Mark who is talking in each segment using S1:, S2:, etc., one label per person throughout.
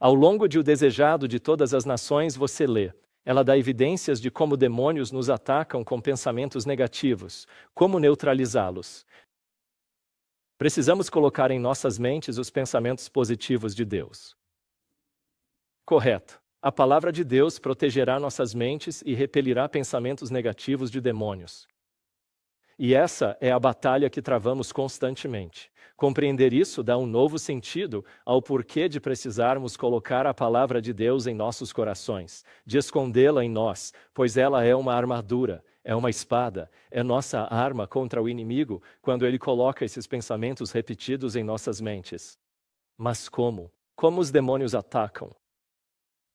S1: Ao longo de O Desejado de Todas as Nações, você lê. Ela dá evidências de como demônios nos atacam com pensamentos negativos, como neutralizá-los. Precisamos colocar em nossas mentes os pensamentos positivos de Deus. Correto. A palavra de Deus protegerá nossas mentes e repelirá pensamentos negativos de demônios. E essa é a batalha que travamos constantemente. Compreender isso dá um novo sentido ao porquê de precisarmos colocar a palavra de Deus em nossos corações, de escondê-la em nós, pois ela é uma armadura, é uma espada, é nossa arma contra o inimigo quando ele coloca esses pensamentos repetidos em nossas mentes. Mas como? Como os demônios atacam?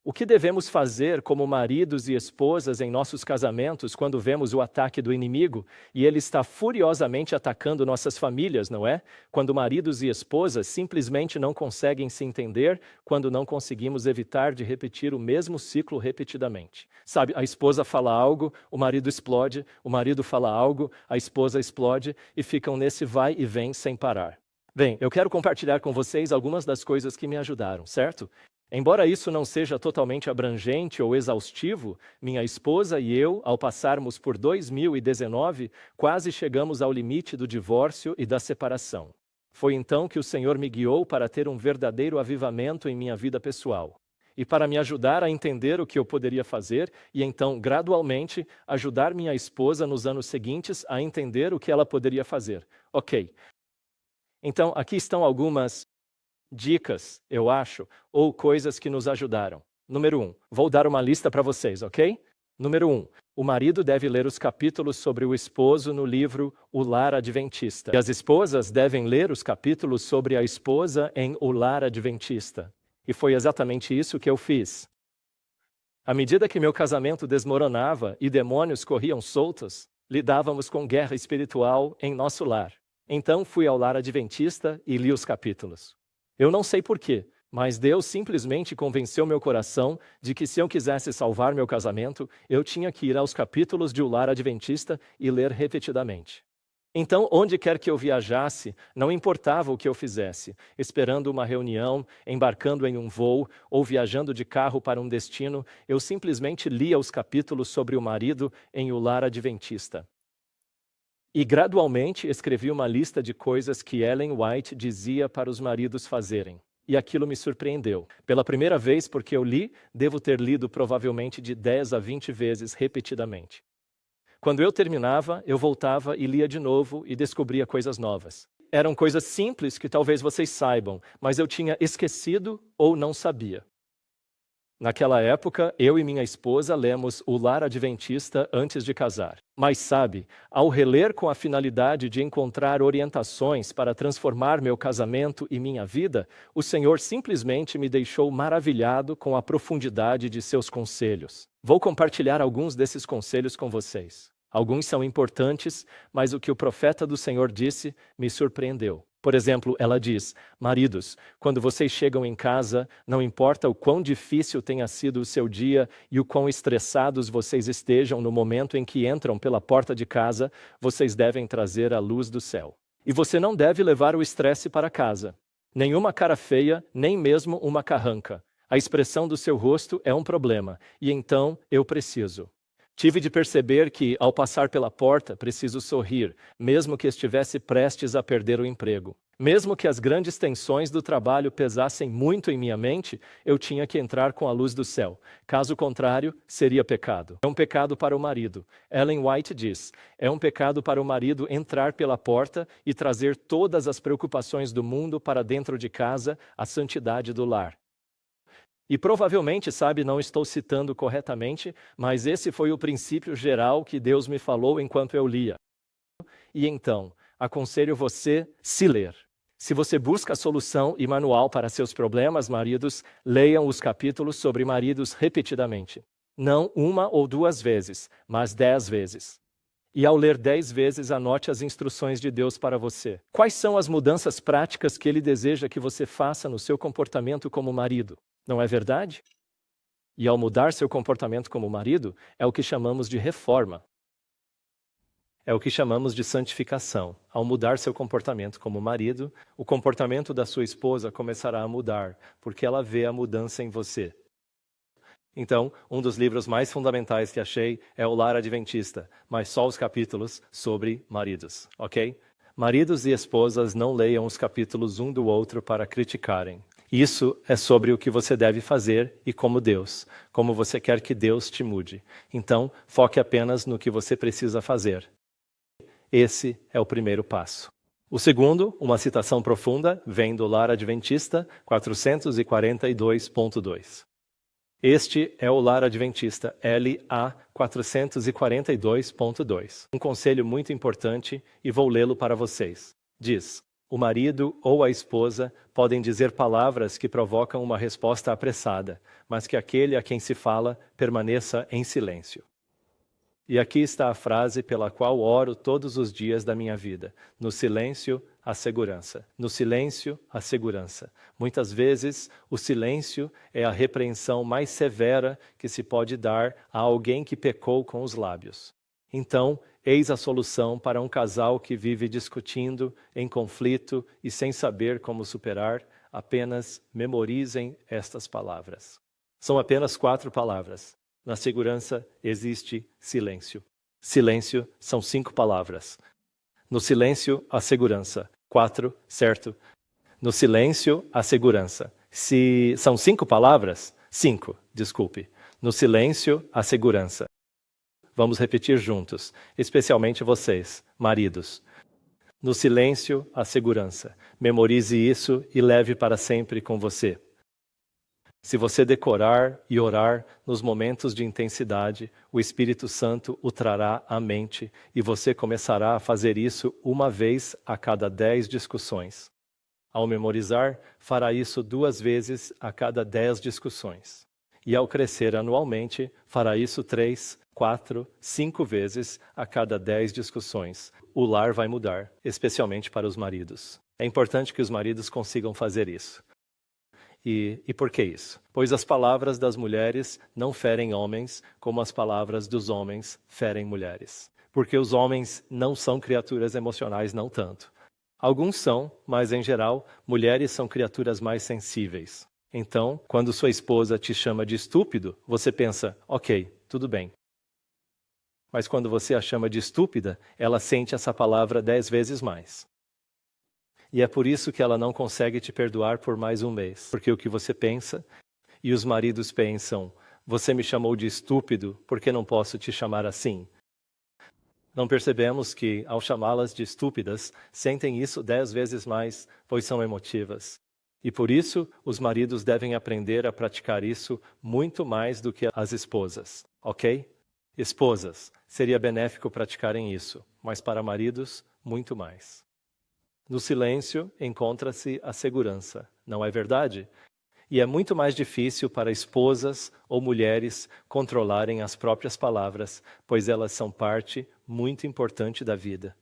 S1: O que devemos fazer como maridos e esposas em nossos casamentos quando vemos o ataque do inimigo e ele está furiosamente atacando nossas famílias, não é? Quando maridos e esposas simplesmente não conseguem se entender, quando não conseguimos evitar de repetir o mesmo ciclo repetidamente. Sabe, a esposa fala algo, o marido explode, o marido fala algo, a esposa explode e ficam nesse vai e vem sem parar. Bem, eu quero compartilhar com vocês algumas das coisas que me ajudaram, certo? Embora isso não seja totalmente abrangente ou exaustivo, minha esposa e eu, ao passarmos por 2019, quase chegamos ao limite do divórcio e da separação. Foi então que o Senhor me guiou para ter um verdadeiro avivamento em minha vida pessoal. E para me ajudar a entender o que eu poderia fazer e então, gradualmente, ajudar minha esposa nos anos seguintes a entender o que ela poderia fazer. Ok. Então, aqui estão algumas dicas, eu acho, ou coisas que nos ajudaram. Número 1. Vou dar uma lista para vocês, ok? Número 1. O marido deve ler os capítulos sobre o esposo no livro O Lar Adventista. E as esposas devem ler os capítulos sobre a esposa em O Lar Adventista. E foi exatamente isso que eu fiz. À medida que meu casamento desmoronava e demônios corriam soltos, lidávamos com guerra espiritual em nosso lar. Então fui ao Lar Adventista e li os capítulos. Eu não sei porquê, mas Deus simplesmente convenceu meu coração de que se eu quisesse salvar meu casamento, eu tinha que ir aos capítulos de O Lar Adventista e ler repetidamente. Então, onde quer que eu viajasse, não importava o que eu fizesse, esperando uma reunião, embarcando em um voo ou viajando de carro para um destino, eu simplesmente lia os capítulos sobre o marido em O Lar Adventista. E gradualmente escrevi uma lista de coisas que Ellen White dizia para os maridos fazerem. E aquilo me surpreendeu. Pela primeira vez, porque eu li, devo ter lido provavelmente de 10 a 20 vezes repetidamente. Quando eu terminava, eu voltava e lia de novo e descobria coisas novas. Eram coisas simples que talvez vocês saibam, mas eu tinha esquecido ou não sabia. Naquela época, eu e minha esposa lemos O Lar Adventista antes de casar. Mas sabe, ao reler com a finalidade de encontrar orientações para transformar meu casamento e minha vida, o Senhor simplesmente me deixou maravilhado com a profundidade de seus conselhos. Vou compartilhar alguns desses conselhos com vocês. Alguns são importantes, mas o que o profeta do Senhor disse me surpreendeu. Por exemplo, ela diz: maridos, quando vocês chegam em casa, não importa o quão difícil tenha sido o seu dia e o quão estressados vocês estejam no momento em que entram pela porta de casa, vocês devem trazer a luz do céu. E você não deve levar o estresse para casa. Nenhuma cara feia, nem mesmo uma carranca. A expressão do seu rosto é um problema, e então eu preciso. Tive de perceber que, ao passar pela porta, preciso sorrir, mesmo que estivesse prestes a perder o emprego. Mesmo que as grandes tensões do trabalho pesassem muito em minha mente, eu tinha que entrar com a luz do céu. Caso contrário, seria pecado. É um pecado para o marido. Ellen White diz: é um pecado para o marido entrar pela porta e trazer todas as preocupações do mundo para dentro de casa, a santidade do lar. E provavelmente, sabe, não estou citando corretamente, mas esse foi o princípio geral que Deus me falou enquanto eu lia. E então, aconselho você se ler. Se você busca solução e manual para seus problemas, maridos, leiam os capítulos sobre maridos repetidamente. Não 1 ou 2 vezes, mas 10 vezes. E ao ler 10 vezes, anote as instruções de Deus para você. Quais são as mudanças práticas que Ele deseja que você faça no seu comportamento como marido? Não é verdade? E ao mudar seu comportamento como marido, é o que chamamos de reforma. É o que chamamos de santificação. Ao mudar seu comportamento como marido, o comportamento da sua esposa começará a mudar, porque ela vê a mudança em você. Então, um dos livros mais fundamentais que achei é O Lar Adventista, mas só os capítulos sobre maridos, ok? Maridos e esposas não leiam os capítulos um do outro para criticarem. Isso é sobre o que você deve fazer e como você quer que Deus te mude. Então, foque apenas no que você precisa fazer. Esse é o primeiro passo. O segundo, uma citação profunda, vem do Lar Adventista 442.2. Este é o Lar Adventista LA 442.2. Um conselho muito importante e vou lê-lo para vocês. Diz: o marido ou a esposa podem dizer palavras que provocam uma resposta apressada, mas que aquele a quem se fala permaneça em silêncio. E aqui está a frase pela qual oro todos os dias da minha vida. No silêncio, a segurança. No silêncio, a segurança. Muitas vezes, o silêncio é a repreensão mais severa que se pode dar a alguém que pecou com os lábios. Então, eis a solução para um casal que vive discutindo, em conflito e sem saber como superar. Apenas memorizem estas palavras. São apenas 4 palavras. Na segurança existe silêncio. Silêncio são 5 palavras. No silêncio, a segurança. 4, certo? No silêncio, a segurança. Se são 5 palavras? 5, desculpe. No silêncio, a segurança. Vamos repetir juntos, especialmente vocês, maridos. No silêncio, a segurança. Memorize isso e leve para sempre com você. Se você decorar e orar nos momentos de intensidade, o Espírito Santo o trará à mente e você começará a fazer isso uma vez a cada 10 discussões. Ao memorizar, fará isso 2 vezes a cada 10 discussões. E ao crescer anualmente, fará isso 3, 4, 5 vezes a cada 10 discussões. O lar vai mudar, especialmente para os maridos. É importante que os maridos consigam fazer isso. E por que isso? Pois as palavras das mulheres não ferem homens como as palavras dos homens ferem mulheres. Porque os homens não são criaturas emocionais, não tanto. Alguns são, mas em geral, mulheres são criaturas mais sensíveis. Então, quando sua esposa te chama de estúpido, você pensa, ok, tudo bem. Mas quando você a chama de estúpida, ela sente essa palavra 10 vezes mais. E é por isso que ela não consegue te perdoar por mais um mês. Porque o que você pensa, e os maridos pensam, você me chamou de estúpido, por que não posso te chamar assim? Não percebemos que, ao chamá-las de estúpidas, sentem isso 10 vezes mais, pois são emotivas. E por isso, os maridos devem aprender a praticar isso muito mais do que as esposas, ok? Esposas, seria benéfico praticarem isso, mas para maridos, muito mais. No silêncio encontra-se a segurança, não é verdade? E é muito mais difícil para esposas ou mulheres controlarem as próprias palavras, pois elas são parte muito importante da vida.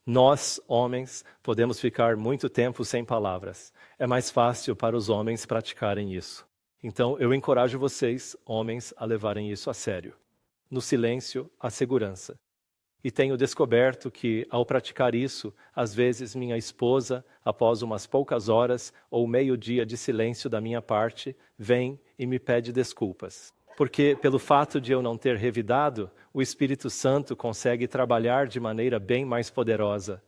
S1: Nós, homens, podemos ficar muito tempo sem palavras. É mais fácil para os homens praticarem isso. Então, eu encorajo vocês, homens, a levarem isso a sério. No silêncio, a segurança. E tenho descoberto que, ao praticar isso, às vezes minha esposa, após umas poucas horas ou meio-dia de silêncio da minha parte, vem e me pede desculpas. Porque, pelo fato de eu não ter revidado, o Espírito Santo consegue trabalhar de maneira bem mais poderosa.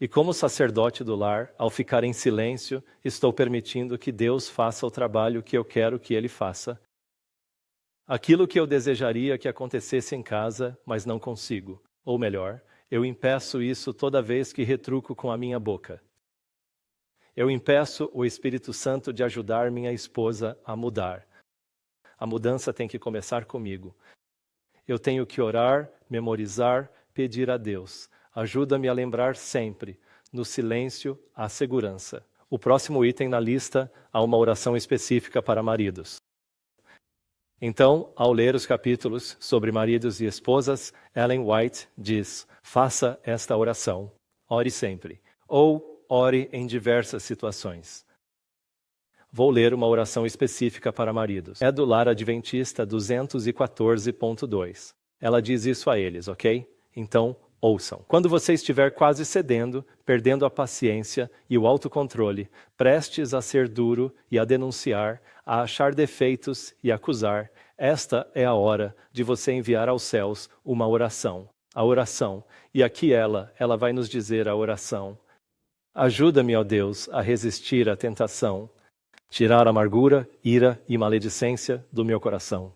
S1: E como sacerdote do lar, ao ficar em silêncio, estou permitindo que Deus faça o trabalho que eu quero que Ele faça. Aquilo que eu desejaria que acontecesse em casa, mas não consigo. Ou melhor, eu impeço isso toda vez que retruco com a minha boca. Eu impeço o Espírito Santo de ajudar minha esposa a mudar. A mudança tem que começar comigo. Eu tenho que orar, memorizar, pedir a Deus. Ajuda-me a lembrar sempre, no silêncio, a segurança. O próximo item na lista há uma oração específica para maridos. Então, ao ler os capítulos sobre maridos e esposas, Ellen White diz, faça esta oração, ore sempre, ou ore em diversas situações. Vou ler uma oração específica para maridos. É do Lar Adventista 214.2. Ela diz isso a eles, ok? Então, Ouçam. Quando você estiver quase cedendo, perdendo a paciência e o autocontrole, prestes a ser duro e a denunciar, a achar defeitos e acusar, esta é a hora de você enviar aos céus uma oração. A oração. E aqui ela vai nos dizer a oração. Ajuda-me, ó Deus, a resistir à tentação, tirar a amargura, ira e maledicência do meu coração.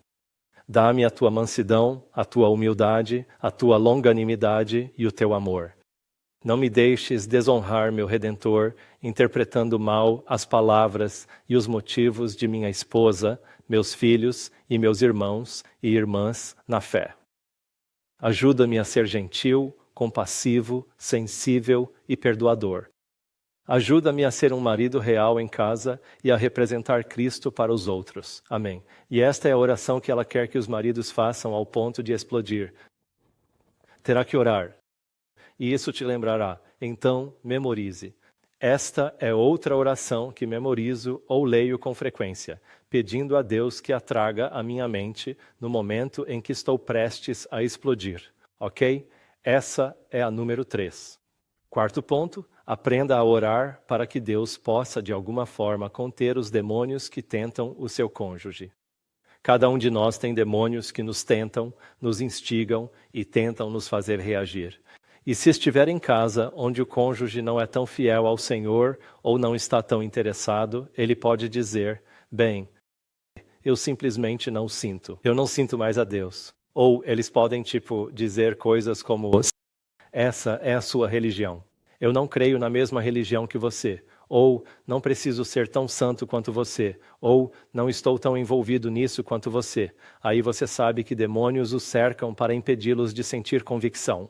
S1: Dá-me a tua mansidão, a tua humildade, a tua longanimidade e o teu amor. Não me deixes desonrar meu Redentor, interpretando mal as palavras e os motivos de minha esposa, meus filhos e meus irmãos e irmãs na fé. Ajuda-me a ser gentil, compassivo, sensível e perdoador. Ajuda-me a ser um marido real em casa e a representar Cristo para os outros. Amém. E esta é a oração que ela quer que os maridos façam ao ponto de explodir. Terá que orar. E isso te lembrará. Então, memorize. Esta é outra oração que memorizo ou leio com frequência, pedindo a Deus que a traga à minha mente no momento em que estou prestes a explodir. Ok? Essa é a número 3. Quarto ponto. Aprenda a orar para que Deus possa, de alguma forma, conter os demônios que tentam o seu cônjuge. Cada um de nós tem demônios que nos tentam, nos instigam e tentam nos fazer reagir. E se estiver em casa, onde o cônjuge não é tão fiel ao Senhor ou não está tão interessado, ele pode dizer, bem, eu simplesmente não sinto. Eu não sinto mais a Deus. Ou eles podem, dizer coisas como, essa é a sua religião. Eu não creio na mesma religião que você, ou não preciso ser tão santo quanto você, ou não estou tão envolvido nisso quanto você. Aí você sabe que demônios os cercam para impedi-los de sentir convicção.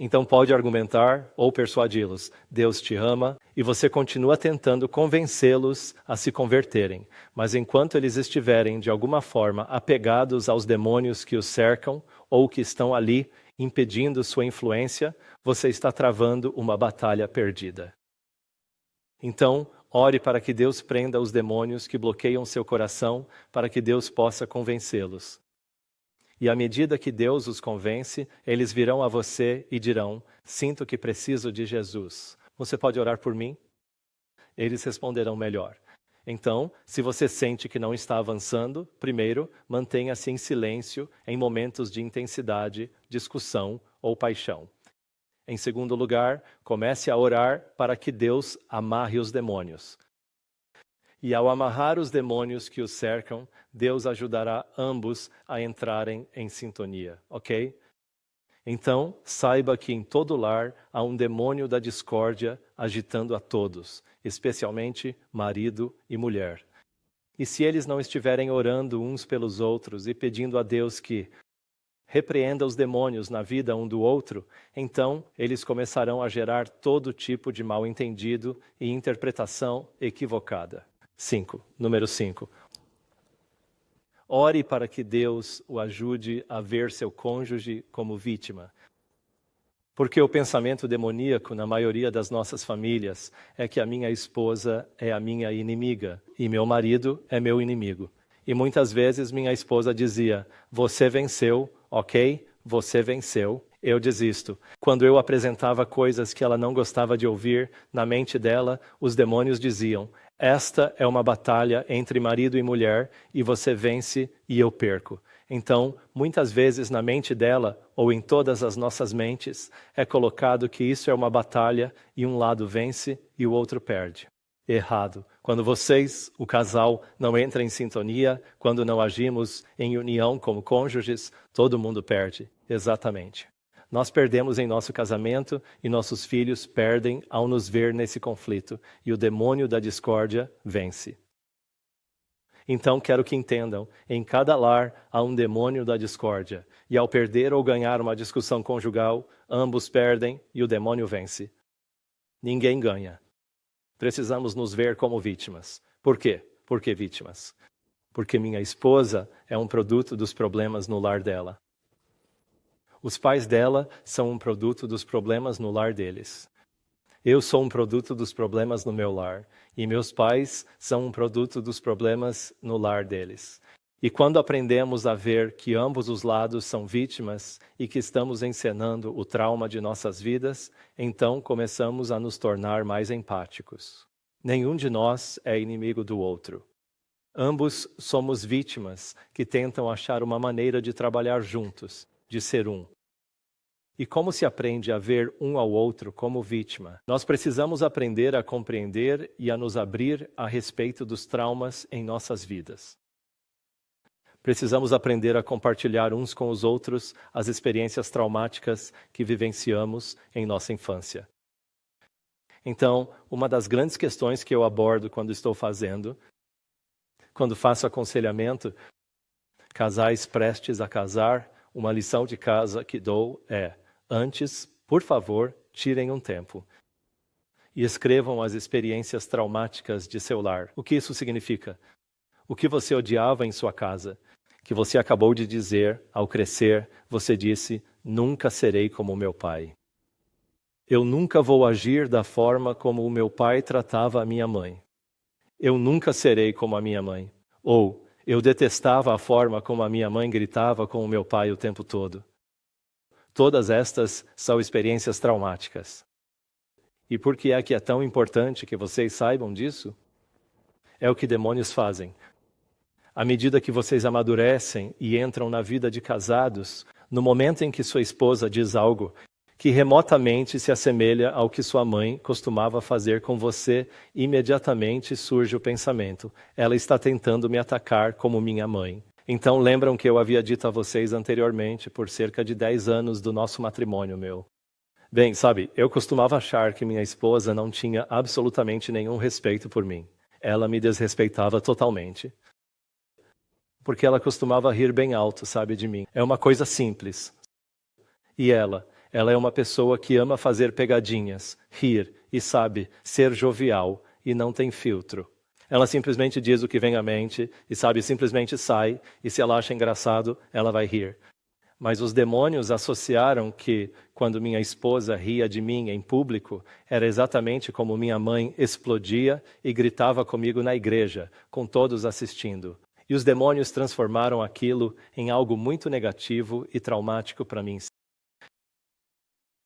S1: Então pode argumentar ou persuadi-los. Deus te ama e você continua tentando convencê-los a se converterem. Mas enquanto eles estiverem, de alguma forma, apegados aos demônios que os cercam ou que estão ali, impedindo sua influência, você está travando uma batalha perdida. Então, ore para que Deus prenda os demônios que bloqueiam seu coração, para que Deus possa convencê-los. E à medida que Deus os convence, eles virão a você e dirão, sinto que preciso de Jesus. Você pode orar por mim? Eles responderão melhor. Então, se você sente que não está avançando, primeiro, mantenha-se em silêncio em momentos de intensidade, discussão ou paixão. Em segundo lugar, comece a orar para que Deus amarre os demônios. E ao amarrar os demônios que os cercam, Deus ajudará ambos a entrarem em sintonia, ok? Então, saiba que em todo lar há um demônio da discórdia agitando a todos, especialmente marido e mulher. E se eles não estiverem orando uns pelos outros e pedindo a Deus que repreenda os demônios na vida um do outro, então eles começarão a gerar todo tipo de mal-entendido e interpretação equivocada. Número 5. Ore para que Deus o ajude a ver seu cônjuge como vítima. Porque o pensamento demoníaco na maioria das nossas famílias é que a minha esposa é a minha inimiga e meu marido é meu inimigo. E muitas vezes minha esposa dizia, você venceu, ok? Você venceu, eu desisto. Quando eu apresentava coisas que ela não gostava de ouvir, na mente dela, os demônios diziam, esta é uma batalha entre marido e mulher e você vence e eu perco. Então, muitas vezes na mente dela, ou em todas as nossas mentes, é colocado que isso é uma batalha e um lado vence e o outro perde. Errado. Quando vocês, o casal, não entra em sintonia, quando não agimos em união como cônjuges, todo mundo perde. Exatamente. Nós perdemos em nosso casamento e nossos filhos perdem ao nos ver nesse conflito, e o demônio da discórdia vence. Então quero que entendam, em cada lar há um demônio da discórdia, e ao perder ou ganhar uma discussão conjugal, ambos perdem e o demônio vence. Ninguém ganha. Precisamos nos ver como vítimas. Por quê? Por que vítimas? Porque minha esposa é um produto dos problemas no lar dela. Os pais dela são um produto dos problemas no lar deles. Eu sou um produto dos problemas no meu lar. E meus pais são um produto dos problemas no lar deles. E quando aprendemos a ver que ambos os lados são vítimas e que estamos encenando o trauma de nossas vidas, então começamos a nos tornar mais empáticos. Nenhum de nós é inimigo do outro. Ambos somos vítimas que tentam achar uma maneira de trabalhar juntos, de ser um. E como se aprende a ver um ao outro como vítima? Nós precisamos aprender a compreender e a nos abrir a respeito dos traumas em nossas vidas. Precisamos aprender a compartilhar uns com os outros as experiências traumáticas que vivenciamos em nossa infância. Então, uma das grandes questões que eu abordo quando faço aconselhamento, casais prestes a casar, uma lição de casa que dou é: antes, por favor, tirem um tempo e escrevam as experiências traumáticas de seu lar. O que isso significa? O que você odiava em sua casa? Que você acabou de dizer, ao crescer, você disse: nunca serei como meu pai. Eu nunca vou agir da forma como o meu pai tratava a minha mãe. Eu nunca serei como a minha mãe. Ou, eu detestava a forma como a minha mãe gritava com o meu pai o tempo todo. Todas estas são experiências traumáticas. E por que é tão importante que vocês saibam disso? É o que demônios fazem. À medida que vocês amadurecem e entram na vida de casados, no momento em que sua esposa diz algo que remotamente se assemelha ao que sua mãe costumava fazer com você, imediatamente surge o pensamento: ela está tentando me atacar como minha mãe. Então lembram que eu havia dito a vocês anteriormente, por cerca de 10 anos do nosso matrimônio meu. Bem, sabe, eu costumava achar que minha esposa não tinha absolutamente nenhum respeito por mim. Ela me desrespeitava totalmente. Porque ela costumava rir bem alto, sabe, de mim. É uma coisa simples. E ela é uma pessoa que ama fazer pegadinhas, rir e sabe, ser jovial e não tem filtro. Ela simplesmente diz o que vem à mente e sabe, simplesmente sai, e se ela acha engraçado, ela vai rir. Mas os demônios associaram que, quando minha esposa ria de mim em público, era exatamente como minha mãe explodia e gritava comigo na igreja, com todos assistindo. E os demônios transformaram aquilo em algo muito negativo e traumático para mim.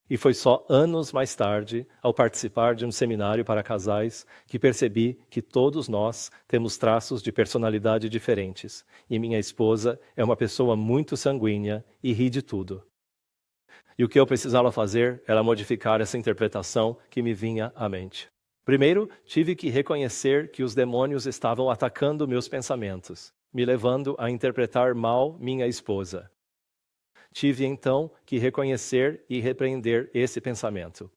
S1: E foi só anos mais tarde, ao participar de um seminário para casais, que percebi que todos nós temos traços de personalidade diferentes. E minha esposa é uma pessoa muito sanguínea e ri de tudo. E o que eu precisava fazer era modificar essa interpretação que me vinha à mente. Primeiro, tive que reconhecer que os demônios estavam atacando meus pensamentos, me levando a interpretar mal minha esposa. Tive então que reconhecer e repreender esse pensamento.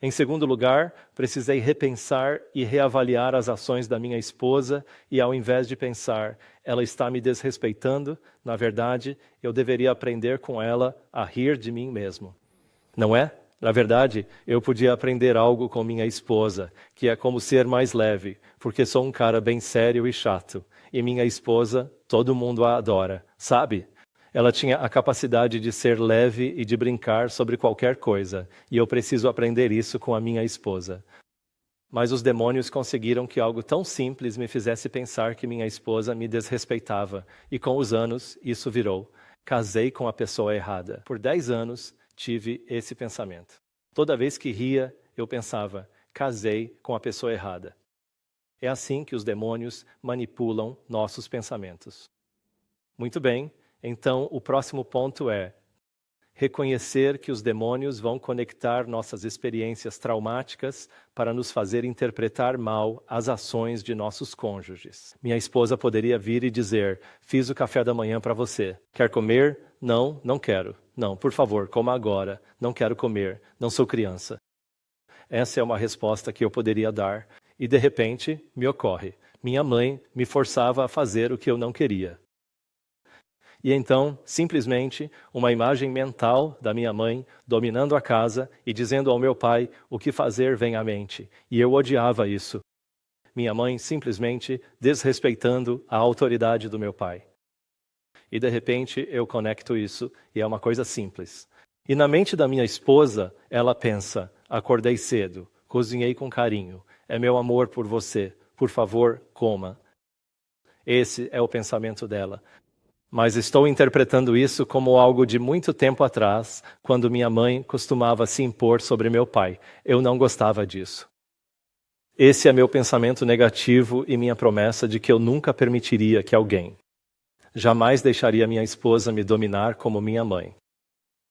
S1: Em segundo lugar, precisei repensar e reavaliar as ações da minha esposa e, ao invés de pensar, ela está me desrespeitando, na verdade, eu deveria aprender com ela a rir de mim mesmo. Não é? Na verdade, eu podia aprender algo com minha esposa, que é como ser mais leve, porque sou um cara bem sério e chato. E minha esposa, todo mundo a adora, sabe? Ela tinha a capacidade de ser leve e de brincar sobre qualquer coisa, e eu preciso aprender isso com a minha esposa. Mas os demônios conseguiram que algo tão simples me fizesse pensar que minha esposa me desrespeitava, e com os anos isso virou: casei com a pessoa errada. Por 10 anos tive esse pensamento. Toda vez que ria, eu pensava: casei com a pessoa errada. É assim que os demônios manipulam nossos pensamentos. Muito bem. Então, o próximo ponto é reconhecer que os demônios vão conectar nossas experiências traumáticas para nos fazer interpretar mal as ações de nossos cônjuges. Minha esposa poderia vir e dizer: fiz o café da manhã para você. Quer comer? Não, não quero. Não, por favor, coma agora. Não quero comer. Não sou criança. Essa é uma resposta que eu poderia dar. E de repente, me ocorre: minha mãe me forçava a fazer o que eu não queria. E então, simplesmente, uma imagem mental da minha mãe dominando a casa e dizendo ao meu pai o que fazer vem à mente. E eu odiava isso. Minha mãe simplesmente desrespeitando a autoridade do meu pai. E de repente eu conecto isso e é uma coisa simples. E na mente da minha esposa, ela pensa: acordei cedo, cozinhei com carinho, é meu amor por você, por favor, coma. Esse é o pensamento dela. Mas estou interpretando isso como algo de muito tempo atrás, quando minha mãe costumava se impor sobre meu pai. Eu não gostava disso. Esse é meu pensamento negativo e minha promessa de que eu nunca permitiria que alguém, jamais deixaria minha esposa me dominar como minha mãe.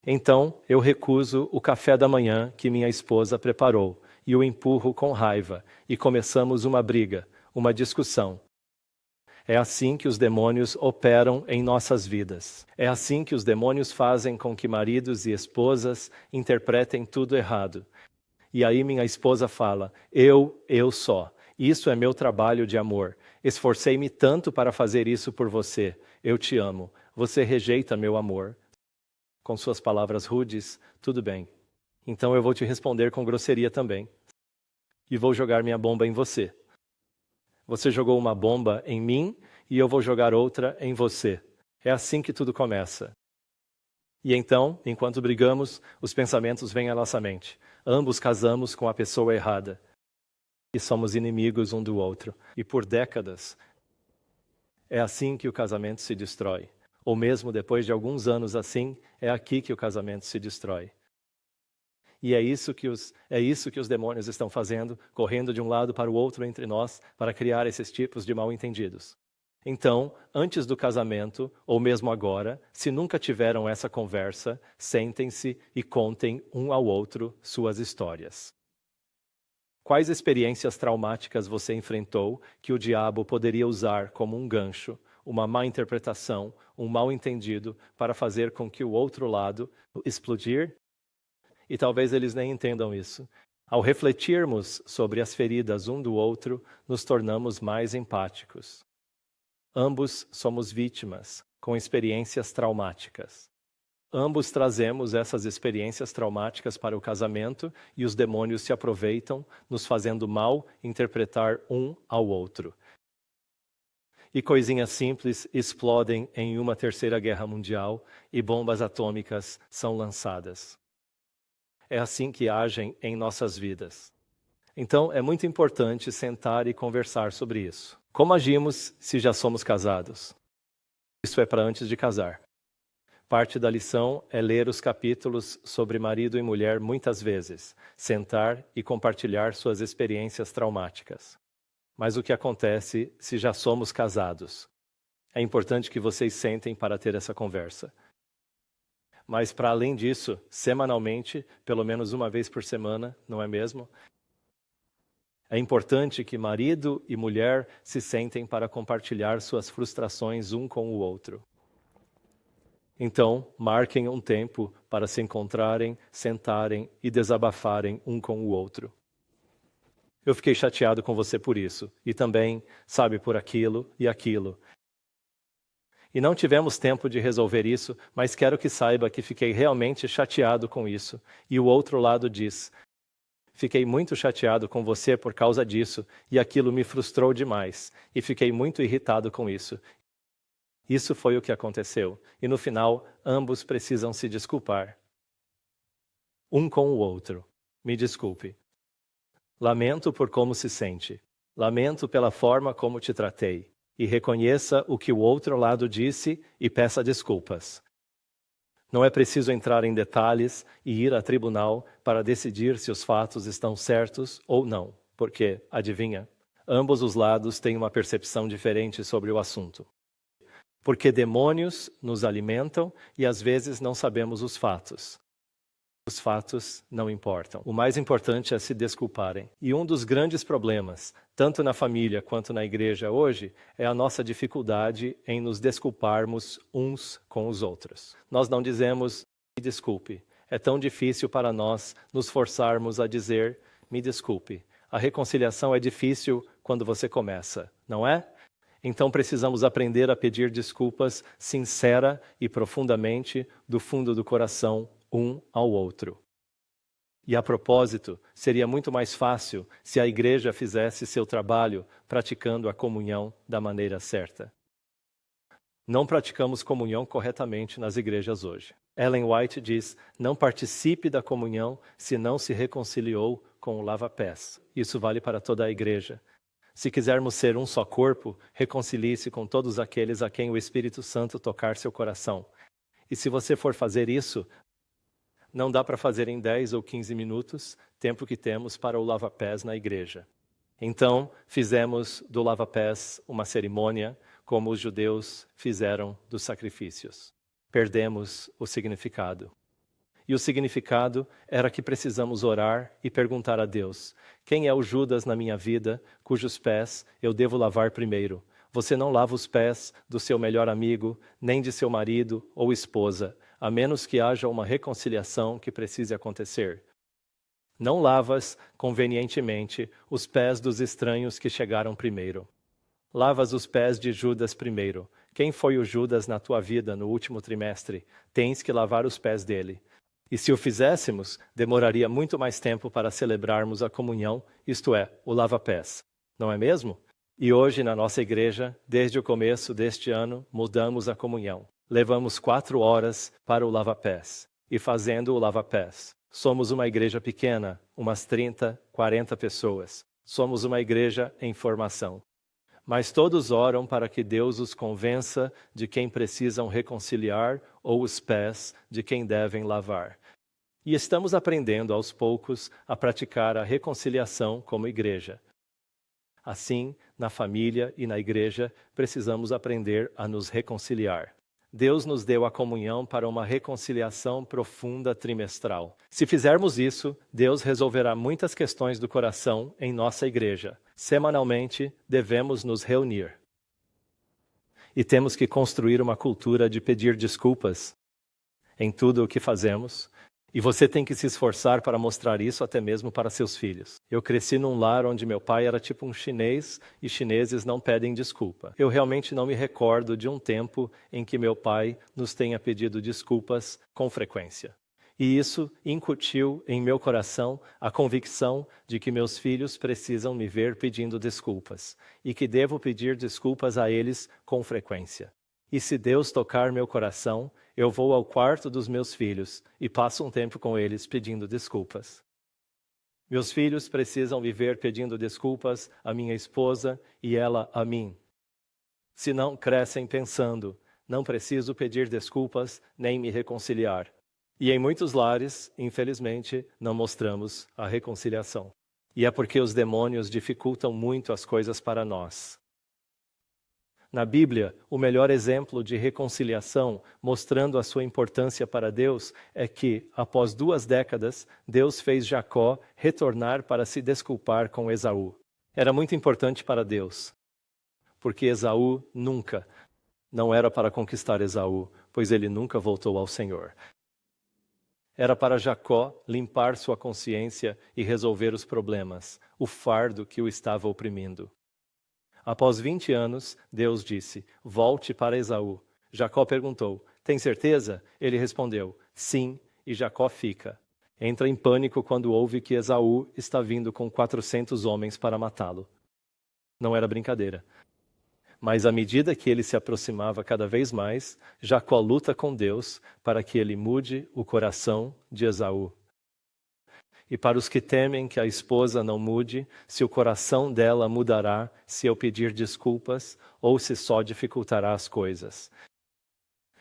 S1: Então, eu recuso o café da manhã que minha esposa preparou e o empurro com raiva, e começamos uma briga, uma discussão. É assim que os demônios operam em nossas vidas. É assim que os demônios fazem com que maridos e esposas interpretem tudo errado. E aí minha esposa fala, eu só. Isso é meu trabalho de amor. Esforcei-me tanto para fazer isso por você. Eu te amo. Você rejeita meu amor. Com suas palavras rudes, tudo bem. Então eu vou te responder com grosseria também. E vou jogar minha bomba em você. Você jogou uma bomba em mim e eu vou jogar outra em você. É assim que tudo começa. E então, enquanto brigamos, os pensamentos vêm à nossa mente. Ambos casamos com a pessoa errada. E somos inimigos um do outro. E por décadas, é assim que o casamento se destrói. Ou mesmo depois de alguns anos assim, é aqui que o casamento se destrói. E é isso que os demônios estão fazendo, correndo de um lado para o outro entre nós, para criar esses tipos de mal-entendidos. Então, antes do casamento, ou mesmo agora, se nunca tiveram essa conversa, sentem-se e contem um ao outro suas histórias. Quais experiências traumáticas você enfrentou que o diabo poderia usar como um gancho, uma má interpretação, um mal-entendido para fazer com que o outro lado explodir? E talvez eles nem entendam isso. Ao refletirmos sobre as feridas um do outro, nos tornamos mais empáticos. Ambos somos vítimas, com experiências traumáticas. Ambos trazemos essas experiências traumáticas para o casamento e os demônios se aproveitam, nos fazendo mal interpretar um ao outro. E coisinhas simples explodem em uma terceira guerra mundial e bombas atômicas são lançadas. É assim que agem em nossas vidas. Então, é muito importante sentar e conversar sobre isso. Como agimos se já somos casados? Isso é para antes de casar. Parte da lição é ler os capítulos sobre marido e mulher muitas vezes, sentar e compartilhar suas experiências traumáticas. Mas o que acontece se já somos casados? É importante que vocês sentem para ter essa conversa. Mas, para além disso, semanalmente, pelo menos uma vez por semana, não é mesmo? É importante que marido e mulher se sentem para compartilhar suas frustrações um com o outro. Então, marquem um tempo para se encontrarem, sentarem e desabafarem um com o outro. Eu fiquei chateado com você por isso, e também, sabe, por aquilo e aquilo. E não tivemos tempo de resolver isso, mas quero que saiba que fiquei realmente chateado com isso. E o outro lado diz: fiquei muito chateado com você por causa disso, e aquilo me frustrou demais, e fiquei muito irritado com isso. Isso foi o que aconteceu, e no final, ambos precisam se desculpar. Um com o outro. Me desculpe. Lamento por como se sente. Lamento pela forma como te tratei. E reconheça o que o outro lado disse e peça desculpas. Não é preciso entrar em detalhes e ir a tribunal para decidir se os fatos estão certos ou não, porque, adivinha, ambos os lados têm uma percepção diferente sobre o assunto. Porque demônios nos alimentam e às vezes não sabemos os fatos. Os fatos não importam. O mais importante é se desculparem. E um dos grandes problemas, tanto na família quanto na igreja hoje, é a nossa dificuldade em nos desculparmos uns com os outros. Nós não dizemos, me desculpe. É tão difícil para nós nos forçarmos a dizer, me desculpe. A reconciliação é difícil quando você começa, não é? Então precisamos aprender a pedir desculpas sincera e profundamente do fundo do coração um ao outro. E a propósito, seria muito mais fácil se a igreja fizesse seu trabalho praticando a comunhão da maneira certa. Não praticamos comunhão corretamente nas igrejas hoje. Ellen White diz, não participe da comunhão se não se reconciliou com o lava-pés. Isso vale para toda a igreja. Se quisermos ser um só corpo, reconcilie-se com todos aqueles a quem o Espírito Santo tocar seu coração. E se você for fazer isso, não dá para fazer em 10 ou 15 minutos, tempo que temos para o lava-pés na igreja. Então, fizemos do lava-pés uma cerimônia, como os judeus fizeram dos sacrifícios. Perdemos o significado. E o significado era que precisamos orar e perguntar a Deus: quem é o Judas na minha vida, cujos pés eu devo lavar primeiro? Você não lava os pés do seu melhor amigo, nem de seu marido ou esposa, a menos que haja uma reconciliação que precise acontecer. Não lavas, convenientemente, os pés dos estranhos que chegaram primeiro. Lavas os pés de Judas primeiro. Quem foi o Judas na tua vida no último trimestre? Tens que lavar os pés dele. E se o fizéssemos, demoraria muito mais tempo para celebrarmos a comunhão, isto é, o lava-pés. Não é mesmo? E hoje, na nossa igreja, desde o começo deste ano, mudamos a comunhão. Levamos 4 horas para o lava-pés. E fazendo o lava-pés. Somos uma igreja pequena, umas 30, 40 pessoas. Somos uma igreja em formação. Mas todos oram para que Deus os convença de quem precisam reconciliar ou os pés de quem devem lavar. E estamos aprendendo aos poucos a praticar a reconciliação como igreja. Assim, na família e na igreja, precisamos aprender a nos reconciliar. Deus nos deu a comunhão para uma reconciliação profunda trimestral. Se fizermos isso, Deus resolverá muitas questões do coração em nossa igreja. Semanalmente, devemos nos reunir. E temos que construir uma cultura de pedir desculpas em tudo o que fazemos. E você tem que se esforçar para mostrar isso até mesmo para seus filhos. Eu cresci num lar onde meu pai era tipo um chinês e chineses não pedem desculpa. Eu realmente não me recordo de um tempo em que meu pai nos tenha pedido desculpas com frequência. E isso incutiu em meu coração a convicção de que meus filhos precisam me ver pedindo desculpas e que devo pedir desculpas a eles com frequência. E se Deus tocar meu coração, eu vou ao quarto dos meus filhos e passo um tempo com eles pedindo desculpas. Meus filhos precisam me ver pedindo desculpas à minha esposa e ela a mim. Senão crescem pensando, não preciso pedir desculpas nem me reconciliar. E em muitos lares, infelizmente, não mostramos a reconciliação. E é porque os demônios dificultam muito as coisas para nós. Na Bíblia, o melhor exemplo de reconciliação, mostrando a sua importância para Deus, é que, após 2 décadas, Deus fez Jacó retornar para se desculpar com Esaú. Era muito importante para Deus, porque Esaú não era para conquistar Esaú, pois ele nunca voltou ao Senhor. Era para Jacó limpar sua consciência e resolver os problemas, o fardo que o estava oprimindo. Após 20 anos, Deus disse, volte para Esaú. Jacó perguntou, tem certeza? Ele respondeu, sim, e Jacó fica. Entra em pânico quando ouve que Esaú está vindo com 400 homens para matá-lo. Não era brincadeira. Mas à medida que ele se aproximava cada vez mais, Jacó luta com Deus para que ele mude o coração de Esaú. E para os que temem que a esposa não mude, se o coração dela mudará se eu pedir desculpas ou se só dificultará as coisas.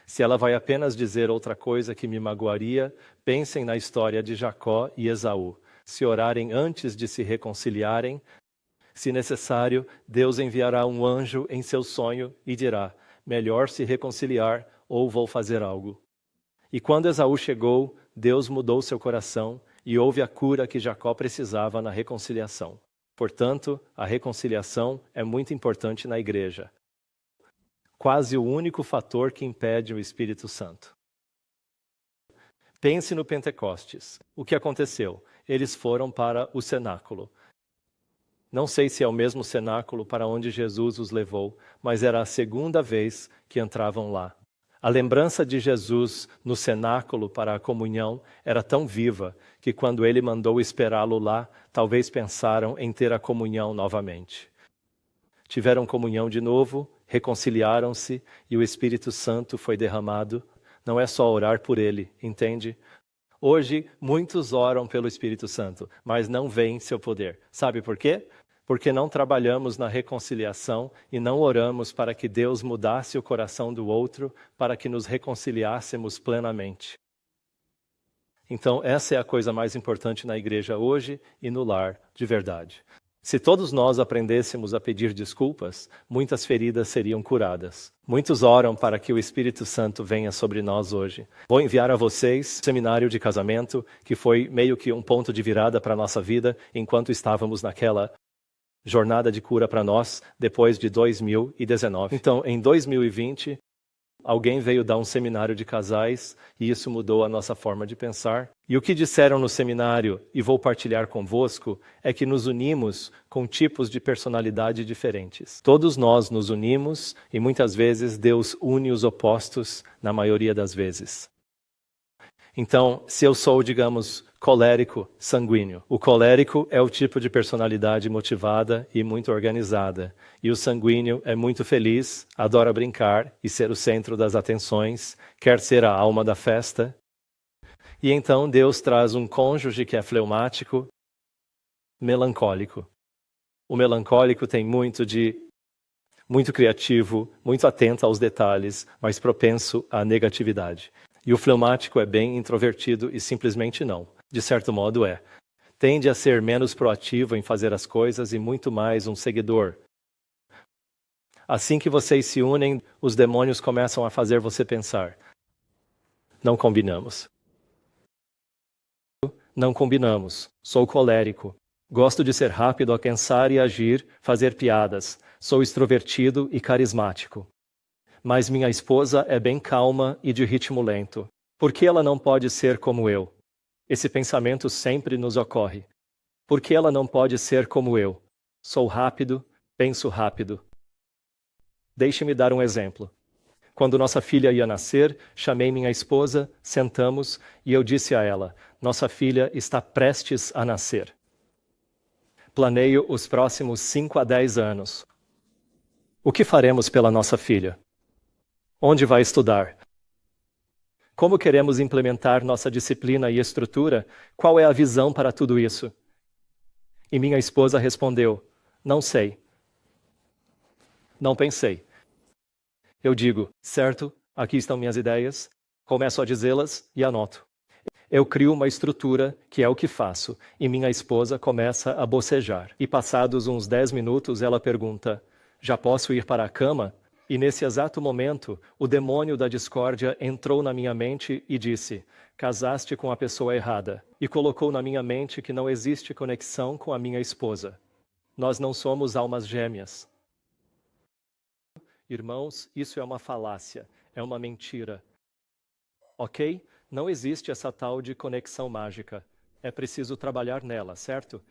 S1: Se ela vai apenas dizer outra coisa que me magoaria, pensem na história de Jacó e Esaú. Se orarem antes de se reconciliarem, se necessário, Deus enviará um anjo em seu sonho e dirá, melhor se reconciliar ou vou fazer algo. E quando Esaú chegou, Deus mudou seu coração e houve a cura que Jacó precisava na reconciliação. Portanto, a reconciliação é muito importante na igreja. Quase o único fator que impede o Espírito Santo. Pense no Pentecostes. O que aconteceu? Eles foram para o cenáculo. Não sei se é o mesmo cenáculo para onde Jesus os levou, mas era a 2ª vez que entravam lá. A lembrança de Jesus no cenáculo para a comunhão era tão viva que quando ele mandou esperá-lo lá, talvez pensaram em ter a comunhão novamente. Tiveram comunhão de novo, reconciliaram-se e o Espírito Santo foi derramado. Não é só orar por ele, entende? Hoje, muitos oram pelo Espírito Santo, mas não veem seu poder. Sabe por quê? Porque não trabalhamos na reconciliação e não oramos para que Deus mudasse o coração do outro para que nos reconciliássemos plenamente. Então, essa é a coisa mais importante na igreja hoje e no lar, de verdade. Se todos nós aprendêssemos a pedir desculpas, muitas feridas seriam curadas. Muitos oram para que o Espírito Santo venha sobre nós hoje. Vou enviar a vocês um seminário de casamento, que foi meio que um ponto de virada para a nossa vida, enquanto estávamos naquela jornada de cura para nós, depois de 2019. Então, em 2020, alguém veio dar um seminário de casais e isso mudou a nossa forma de pensar. E o que disseram no seminário, e vou partilhar convosco, é que nos unimos com tipos de personalidade diferentes. Todos nós nos unimos e muitas vezes Deus une os opostos na maioria das vezes. Então, se eu sou, digamos, colérico, sanguíneo. O colérico é o tipo de personalidade motivada e muito organizada. E o sanguíneo é muito feliz, adora brincar e ser o centro das atenções, quer ser a alma da festa. E então Deus traz um cônjuge que é fleumático, melancólico. O melancólico tem muito criativo, muito atento aos detalhes, mas propenso à negatividade. E o fleumático é bem introvertido e simplesmente não. De certo modo é. Tende a ser menos proativo em fazer as coisas e muito mais um seguidor. Assim que vocês se unem, os demônios começam a fazer você pensar. Não combinamos. Não combinamos. Sou colérico. Gosto de ser rápido a pensar e agir, fazer piadas. Sou extrovertido e carismático. Mas minha esposa é bem calma e de ritmo lento. Por que ela não pode ser como eu? Esse pensamento sempre nos ocorre. Por que ela não pode ser como eu? Sou rápido, penso rápido. Deixe-me dar um exemplo. Quando nossa filha ia nascer, chamei minha esposa, sentamos e eu disse a ela: nossa filha está prestes a nascer. Planeio os próximos 5 a 10 anos. O que faremos pela nossa filha? Onde vai estudar? Como queremos implementar nossa disciplina e estrutura? Qual é a visão para tudo isso? E minha esposa respondeu: não sei. Não pensei. Eu digo: certo, aqui estão minhas ideias. Começo a dizê-las e anoto. Eu crio uma estrutura, que é o que faço, e minha esposa começa a bocejar. E passados uns 10 minutos, ela pergunta: já posso ir para a cama? E nesse exato momento, o demônio da discórdia entrou na minha mente e disse: casaste com a pessoa errada. E colocou na minha mente que não existe conexão com a minha esposa. Nós não somos almas gêmeas. Irmãos, isso é uma falácia, é uma mentira. Ok? Não existe essa tal de conexão mágica. É preciso trabalhar nela, certo?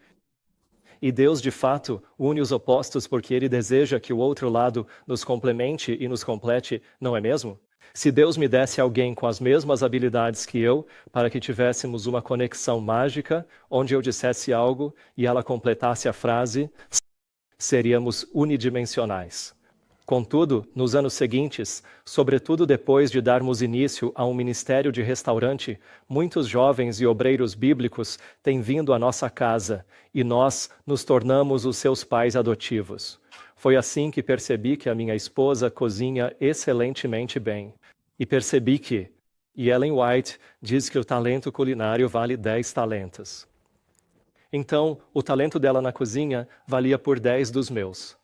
S1: E Deus, de fato, une os opostos porque Ele deseja que o outro lado nos complemente e nos complete, não é mesmo? Se Deus me desse alguém com as mesmas habilidades que eu, para que tivéssemos uma conexão mágica, onde eu dissesse algo e ela completasse a frase, seríamos unidimensionais. Contudo, nos anos seguintes, sobretudo depois de darmos início a um ministério de restaurante, muitos jovens e obreiros bíblicos têm vindo à nossa casa e nós nos tornamos os seus pais adotivos. Foi assim que percebi que a minha esposa cozinha excelentemente bem. E percebi que, e Ellen White diz que o talento culinário vale 10 talentos. Então, o talento dela na cozinha valia por 10 dos meus.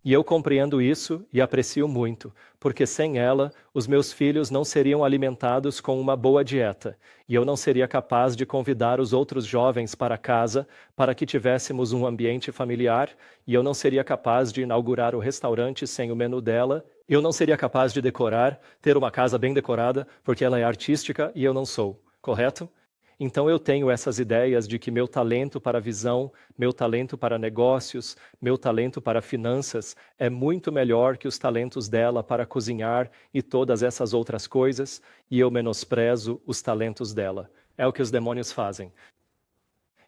S1: E eu compreendo isso e aprecio muito, porque sem ela, os meus filhos não seriam alimentados com uma boa dieta, e eu não seria capaz de convidar os outros jovens para casa para que tivéssemos um ambiente familiar, e eu não seria capaz de inaugurar o restaurante sem o menu dela, eu não seria capaz de decorar, ter uma casa bem decorada, porque ela é artística e eu não sou, correto? Então eu tenho essas ideias de que meu talento para visão, meu talento para negócios, meu talento para finanças é muito melhor que os talentos dela para cozinhar e todas essas outras coisas, e eu menosprezo os talentos dela. É o que os demônios fazem.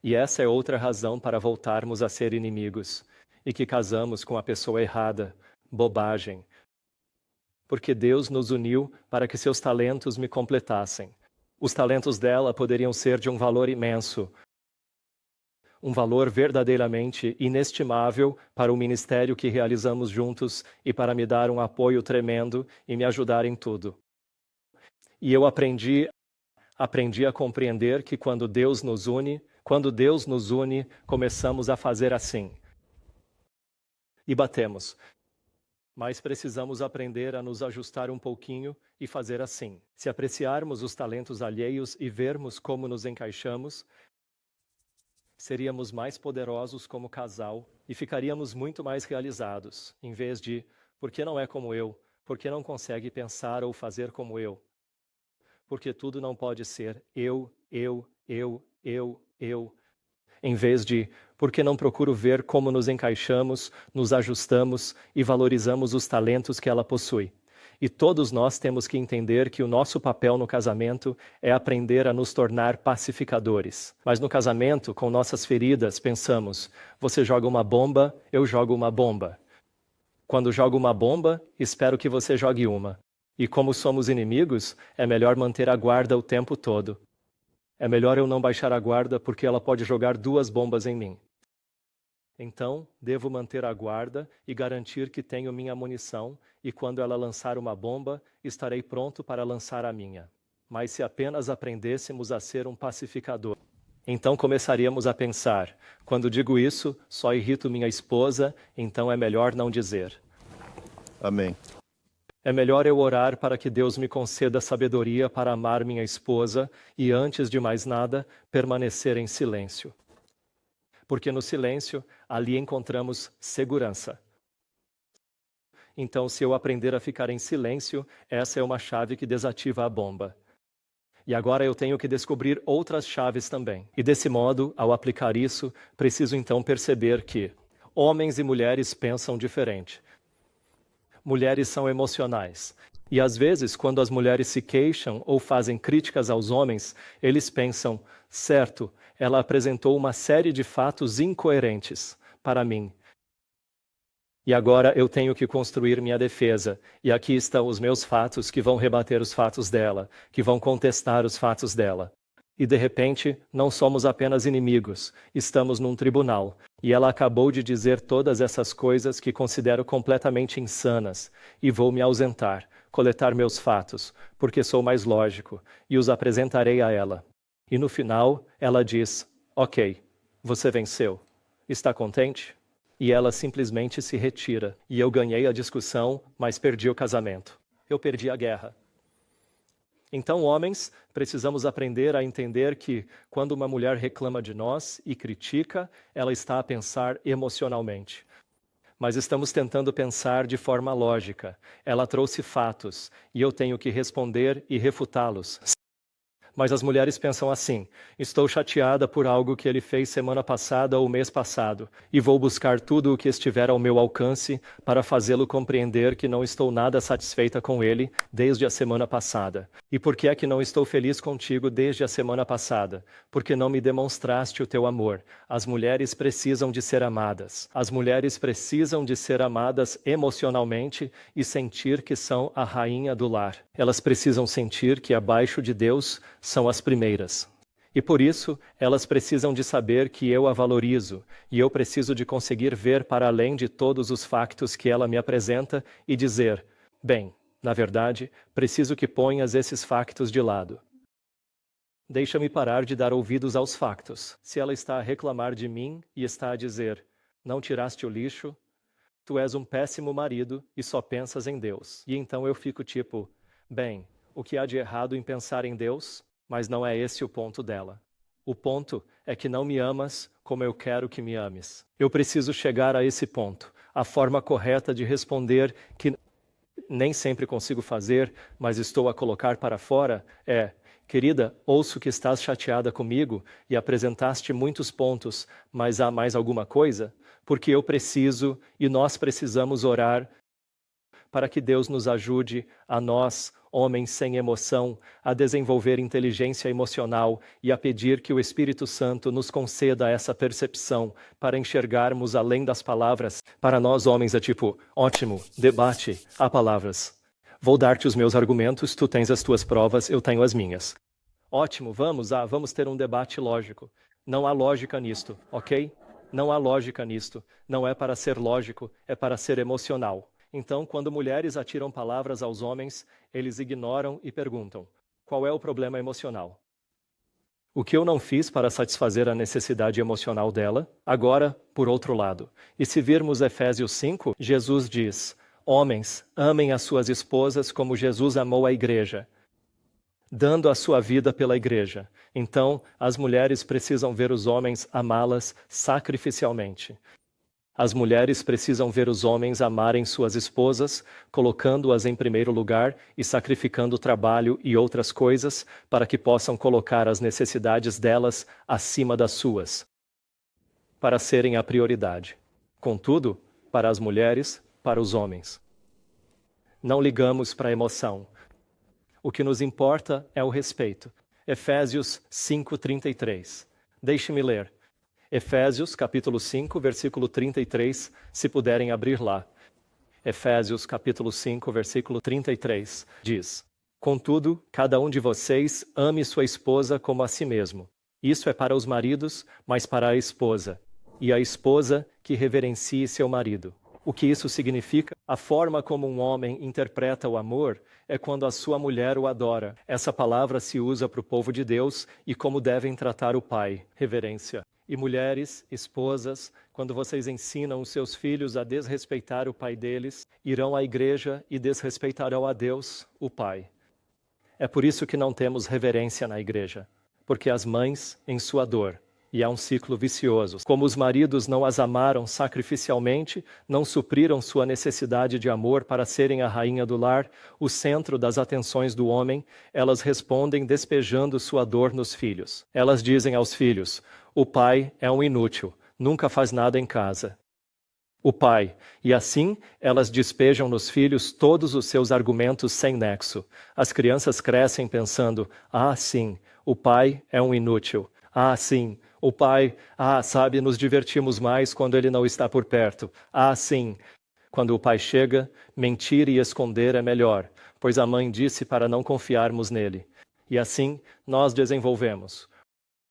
S1: E essa é outra razão para voltarmos a ser inimigos, e que casamos com a pessoa errada, bobagem. Porque Deus nos uniu para que seus talentos me completassem. Os talentos dela poderiam ser de um valor imenso. um valor verdadeiramente inestimável para o ministério que realizamos juntos e para me dar um apoio tremendo e me ajudar em tudo. E eu aprendi a compreender que quando Deus nos une, começamos a fazer assim. E batemos. Mas precisamos aprender a nos ajustar um pouquinho e fazer assim. Se apreciarmos os talentos alheios e vermos como nos encaixamos, seríamos mais poderosos como casal e ficaríamos muito mais realizados, em vez de, por que não é como eu? Por que não consegue pensar ou fazer como eu? Porque tudo não pode ser eu. Em vez de, por que não procuro ver como nos encaixamos, nos ajustamos e valorizamos os talentos que ela possui? E todos nós temos que entender que o nosso papel no casamento é aprender a nos tornar pacificadores. Mas no casamento, com nossas feridas, pensamos, você joga uma bomba, eu jogo uma bomba. Quando jogo uma bomba, espero que você jogue uma. E como somos inimigos, é melhor manter a guarda o tempo todo. É melhor eu não baixar a guarda porque ela pode jogar 2 bombas em mim. Então, devo manter a guarda e garantir que tenho minha munição e quando ela lançar uma bomba, estarei pronto para lançar a minha. Mas se apenas aprendêssemos a ser um pacificador, então começaríamos a pensar, quando digo isso, só irrito minha esposa, então é melhor não dizer.
S2: Amém.
S1: É melhor eu orar para que Deus me conceda sabedoria para amar minha esposa e, antes de mais nada, permanecer em silêncio. Porque no silêncio, ali encontramos segurança. Então, se eu aprender a ficar em silêncio, essa é uma chave que desativa a bomba. E agora eu tenho que descobrir outras chaves também. E desse modo, ao aplicar isso, preciso então perceber que homens e mulheres pensam diferente. Mulheres são emocionais. E às vezes, quando as mulheres se queixam ou fazem críticas aos homens, eles pensam, certo, ela apresentou uma série de fatos incoerentes para mim. E agora eu tenho que construir minha defesa. E aqui estão os meus fatos que vão rebater os fatos dela, que vão contestar os fatos dela. E de repente, não somos apenas inimigos, estamos num tribunal. E ela acabou de dizer todas essas coisas que considero completamente insanas, e vou me ausentar, coletar meus fatos, porque sou mais lógico, e os apresentarei a ela. E no final, ela diz, ok, você venceu. Está contente? E ela simplesmente se retira. E eu ganhei a discussão, mas perdi o casamento. Eu perdi a guerra. Então, homens, precisamos aprender a entender que, quando uma mulher reclama de nós e critica, ela está a pensar emocionalmente. Mas estamos tentando pensar de forma lógica. Ela trouxe fatos, e eu tenho que responder e refutá-los. Mas as mulheres pensam assim, estou chateada por algo que ele fez semana passada ou mês passado, e vou buscar tudo o que estiver ao meu alcance para fazê-lo compreender que não estou nada satisfeita com ele desde a semana passada. E por que é que não estou feliz contigo desde a semana passada? Porque não me demonstraste o teu amor. As mulheres precisam de ser amadas. As mulheres precisam de ser amadas emocionalmente e sentir que são a rainha do lar. Elas precisam sentir que abaixo de Deus são as primeiras. E por isso, elas precisam de saber que eu a valorizo, e eu preciso de conseguir ver para além de todos os factos que ela me apresenta e dizer, bem, na verdade, preciso que ponhas esses factos de lado. Deixa-me parar de dar ouvidos aos factos. Se ela está a reclamar de mim e está a dizer, não tiraste o lixo, tu és um péssimo marido e só pensas em Deus. E então eu fico tipo, bem, o que há de errado em pensar em Deus? Mas não é esse o ponto dela. O ponto é que não me amas como eu quero que me ames. Eu preciso chegar a esse ponto. A forma correta de responder, que nem sempre consigo fazer, mas estou a colocar para fora, é: querida, ouço que estás chateada comigo e apresentaste muitos pontos, mas há mais alguma coisa? Porque eu preciso e nós precisamos orar para que Deus nos ajude, a nós, homens sem emoção, a desenvolver inteligência emocional e a pedir que o Espírito Santo nos conceda essa percepção para enxergarmos além das palavras. Para nós homens é tipo, ótimo, debate, há palavras. Vou dar-te os meus argumentos, tu tens as tuas provas, eu tenho as minhas. Ótimo, vamos ter um debate lógico. Não há lógica nisto, ok? Não há lógica nisto. Não é para ser lógico, é para ser emocional. Então, quando mulheres atiram palavras aos homens, eles ignoram e perguntam: qual é o problema emocional? O que eu não fiz para satisfazer a necessidade emocional dela? Agora, por outro lado, e se virmos Efésios 5, Jesus diz: homens, amem as suas esposas como Jesus amou a igreja, dando a sua vida pela igreja. Então, as mulheres precisam ver os homens amá-las sacrificialmente. As mulheres precisam ver os homens amarem suas esposas, colocando-as em primeiro lugar e sacrificando trabalho e outras coisas para que possam colocar as necessidades delas acima das suas, para serem a prioridade. Contudo, para as mulheres, para os homens, não ligamos para a emoção. O que nos importa é o respeito. Efésios 5:33. Deixe-me ler. Efésios, capítulo 5, versículo 33, se puderem abrir lá. Efésios, capítulo 5, versículo 33, diz: contudo, cada um de vocês ame sua esposa como a si mesmo. Isso é para os maridos, mas para a esposa. E a esposa que reverencie seu marido. O que isso significa? A forma como um homem interpreta o amor é quando a sua mulher o adora. Essa palavra se usa para o povo de Deus e como devem tratar o pai. Reverência. E mulheres, esposas, quando vocês ensinam os seus filhos a desrespeitar o pai deles, irão à igreja e desrespeitarão a Deus, o pai. É por isso que não temos reverência na igreja, porque as mães, em sua dor, e há um ciclo vicioso. Como os maridos não as amaram sacrificialmente, não supriram sua necessidade de amor para serem a rainha do lar, o centro das atenções do homem, elas respondem despejando sua dor nos filhos. Elas dizem aos filhos: o pai é um inútil, nunca faz nada em casa. O pai, e assim elas despejam nos filhos todos os seus argumentos sem nexo. As crianças crescem pensando: ah, sim, o pai é um inútil. Ah, sim, o pai, sabe, nos divertimos mais quando ele não está por perto. Ah, sim, quando o pai chega, mentir e esconder é melhor, pois a mãe disse para não confiarmos nele. E assim nós desenvolvemos.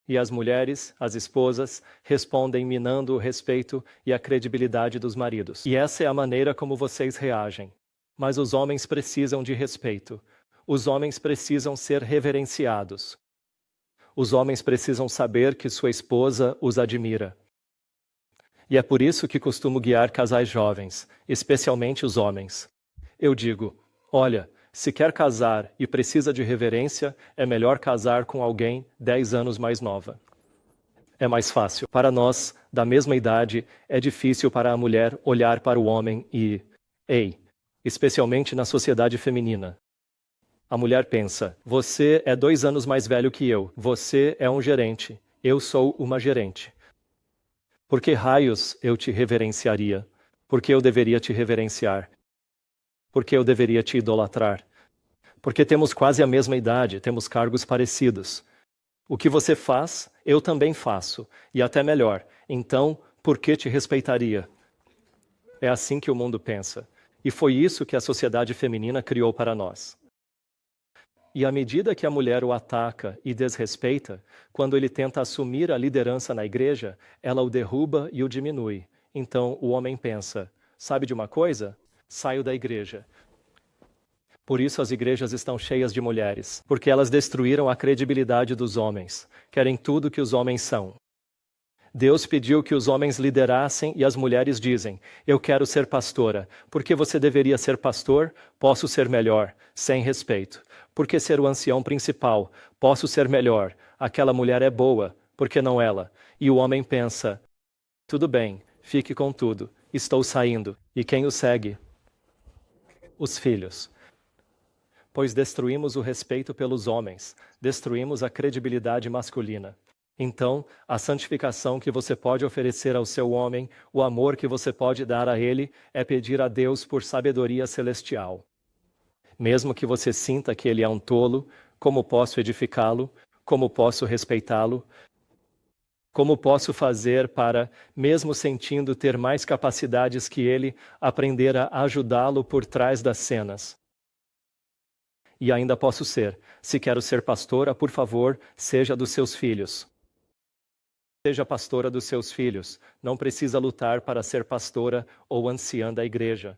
S1: E as mulheres, as esposas, respondem minando o respeito e a credibilidade dos maridos. E essa é a maneira como vocês reagem. Mas os homens precisam de respeito. Os homens precisam ser reverenciados. Os homens precisam saber que sua esposa os admira. E é por isso que costumo guiar casais jovens, especialmente os homens. Eu digo: olha, se quer casar e precisa de reverência, é melhor casar com alguém 10 anos mais nova. É mais fácil. Para nós, da mesma idade, é difícil para a mulher olhar para o homem e... especialmente na sociedade feminina. A mulher pensa: você é 2 anos mais velho que eu, você é um gerente, eu sou uma gerente. Por que raios eu te reverenciaria? Por que eu deveria te reverenciar? Por que eu deveria te idolatrar? Porque temos quase a mesma idade, temos cargos parecidos. O que você faz, eu também faço, e até melhor. Então, por que te respeitaria? É assim que o mundo pensa, e foi isso que a sociedade feminina criou para nós. E à medida que a mulher o ataca e desrespeita, quando ele tenta assumir a liderança na igreja, ela o derruba e o diminui. Então o homem pensa: sabe de uma coisa? Saio da igreja. Por isso as igrejas estão cheias de mulheres, porque elas destruíram a credibilidade dos homens, querem tudo que os homens são. Deus pediu que os homens liderassem e as mulheres dizem: eu quero ser pastora. Por que você deveria ser pastor? Posso ser melhor, sem respeito. Por que ser o ancião principal? Posso ser melhor. Aquela mulher é boa, por que não ela? E o homem pensa: tudo bem, fique com tudo, estou saindo. E quem o segue? Os filhos. Pois destruímos o respeito pelos homens, destruímos a credibilidade masculina. Então, a santificação que você pode oferecer ao seu homem, o amor que você pode dar a ele, é pedir a Deus por sabedoria celestial. Mesmo que você sinta que ele é um tolo, como posso edificá-lo? Como posso respeitá-lo? Como posso fazer para, mesmo sentindo ter mais capacidades que ele, aprender a ajudá-lo por trás das cenas? E ainda posso ser: se quero ser pastora, por favor, seja dos seus filhos. Seja pastora dos seus filhos. Não precisa lutar para ser pastora ou anciã da igreja.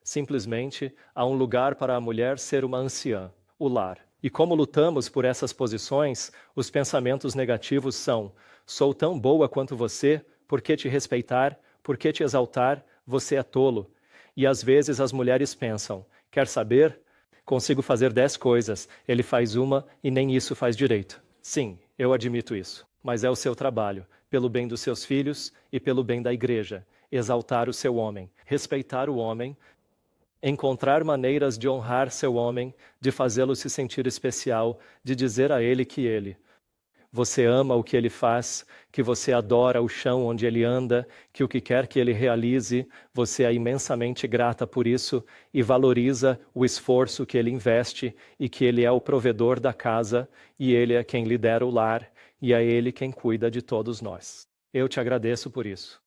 S1: Simplesmente, há um lugar para a mulher ser uma anciã, o lar. E como lutamos por essas posições, os pensamentos negativos são: sou tão boa quanto você, por que te respeitar, por que te exaltar, você é tolo. E às vezes as mulheres pensam: quer saber? Consigo fazer 10 coisas, ele faz uma e nem isso faz direito. Sim, eu admito isso. Mas é o seu trabalho, pelo bem dos seus filhos e pelo bem da igreja, exaltar o seu homem, respeitar o homem, encontrar maneiras de honrar seu homem, de fazê-lo se sentir especial, de dizer a ele que você ama o que ele faz, que você adora o chão onde ele anda, que o que quer que ele realize, você é imensamente grata por isso e valoriza o esforço que ele investe e que ele é o provedor da casa e ele é quem lidera o lar e é ele quem cuida de todos nós. Eu te agradeço por isso.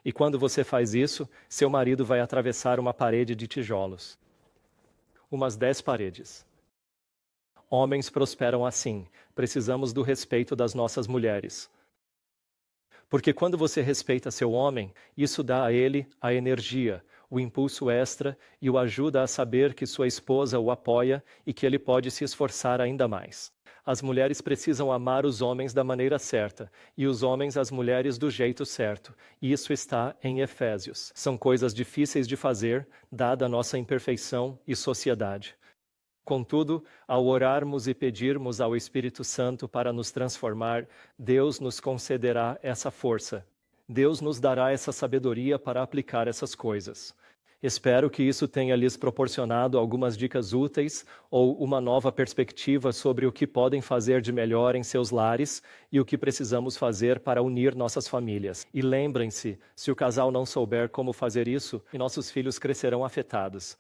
S1: E quando você faz isso, seu marido vai atravessar uma parede de tijolos. Umas 10 paredes. Homens prosperam assim. Precisamos do respeito das nossas mulheres. Porque quando você respeita seu homem, isso dá a ele a energia, o impulso extra e o ajuda a saber que sua esposa o apoia e que ele pode se esforçar ainda mais. As mulheres precisam amar os homens da maneira certa, e os homens as mulheres do jeito certo. E isso está em Efésios. São coisas difíceis de fazer, dada a nossa imperfeição e sociedade. Contudo, ao orarmos e pedirmos ao Espírito Santo para nos transformar, Deus nos concederá essa força. Deus nos dará essa sabedoria para aplicar essas coisas. Espero que isso tenha lhes proporcionado algumas dicas úteis ou uma nova perspectiva sobre o que podem fazer de melhor em seus lares e o que precisamos fazer para unir nossas famílias. E lembrem-se, se o casal não souber como fazer isso, nossos filhos crescerão afetados.